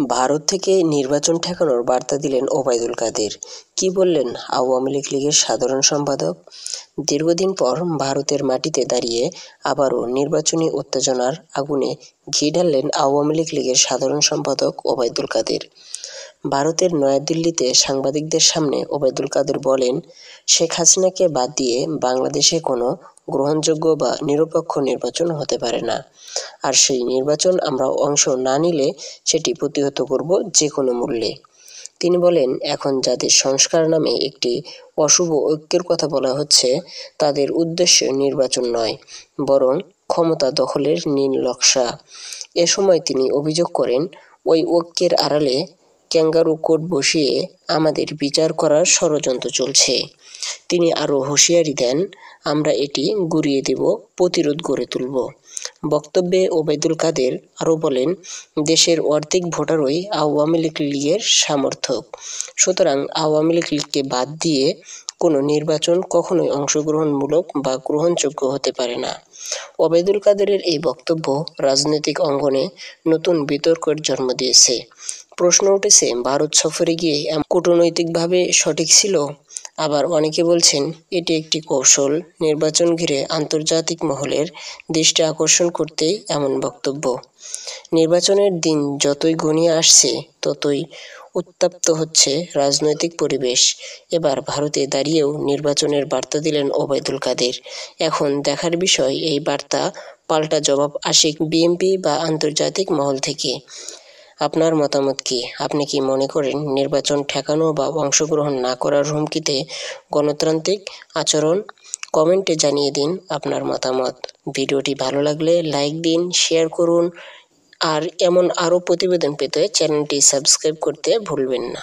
ভারত থেকে নির্বাচন ঠেকানোর বার্তা দিলেন ওবায়দুল কাদের। কি বললেন আওয়ামী লীগের সাধারণ সম্পাদক? দীর্ঘদিন পর ভারতের মাটিতে দাঁড়িয়ে আবারও নির্বাচনী উত্তেজনার আগুনে ঘি ঢাললেন আওয়ামী লীগের সাধারণ সম্পাদক ওবায়দুল কাদের। ভারতের নয়াদিল্লিতে সাংবাদিকদের সামনে ওবায়দুল কাদের বলেন, শেখ হাসিনাকে বাদ দিয়ে বাংলাদেশে কোনো গ্রহণযোগ্য বা নিরপেক্ষ নির্বাচন হতে পারে না। আর সেই নির্বাচন আমরা অংশ না নিলে সেটি প্রতিহত করব যে কোনো মূল্যে। তিনি বলেন, এখন যাদের সংস্কার নামে একটি অশুভ ঐক্যের কথা বলা হচ্ছে, তাদের উদ্দেশ্য নির্বাচন নয়, বরং ক্ষমতা দখলের নীল নকশা। এ সময় তিনি অভিযোগ করেন, ওই ঐক্যের আড়ালে ক্যাঙ্গারু কোর্ট বসিয়ে আমাদের বিচার করার ষড়যন্ত্র চলছে। তিনি আরও হুঁশিয়ারি দেন, আমরা এটি গুঁড়িয়ে দেব, প্রতিরোধ গড়ে তুলব। বক্তব্যে ওবায়দুল কাদের আরও বলেন, দেশের অর্ধেক ভোটারই আওয়ামী লীগের সমর্থক। সুতরাং আওয়ামী লীগকে বাদ দিয়ে কোনো নির্বাচন কখনোই অংশগ্রহণমূলক বা গ্রহণযোগ্য হতে পারে না। ওবায়দুল কাদেরের এই বক্তব্য রাজনৈতিক অঙ্গনে নতুন বিতর্কের জন্ম দিয়েছে। প্রশ্ন উঠেছে, ভারত সফরে গিয়ে কূটনৈতিকভাবে সঠিক ছিল? আবার অনেকে বলছেন এটি একটি কৌশল, নির্বাচন ঘিরে আন্তর্জাতিক মহলের দৃষ্টি আকর্ষণ করতে এমন বক্তব্য। নির্বাচনের দিন যতই ঘনিয়ে আসছে ততই উত্তপ্ত হচ্ছে রাজনৈতিক পরিবেশ। এবার ভারতে দাঁড়িয়েও নির্বাচনের বার্তা দিলেন ওবায়দুল কাদের। এখন দেখার বিষয় এই বার্তা পাল্টা জবাব আসে বিএনপি বা আন্তর্জাতিক মহল থেকে। আপনার মতামত কি? আপনি কি মনে করেন নির্বাচন ঠেকানো বা অংশগ্রহণ না করার হুমকিতে গণতান্ত্রিক আচরণ? কমেন্টে জানিয়ে দিন আপনার মতামত। ভিডিওটি ভালো লাগলে লাইক দিন, শেয়ার করুন, আর এমন আরও প্রতিবেদন পেতে চ্যানেলটি সাবস্ক্রাইব করতে ভুলবেন না।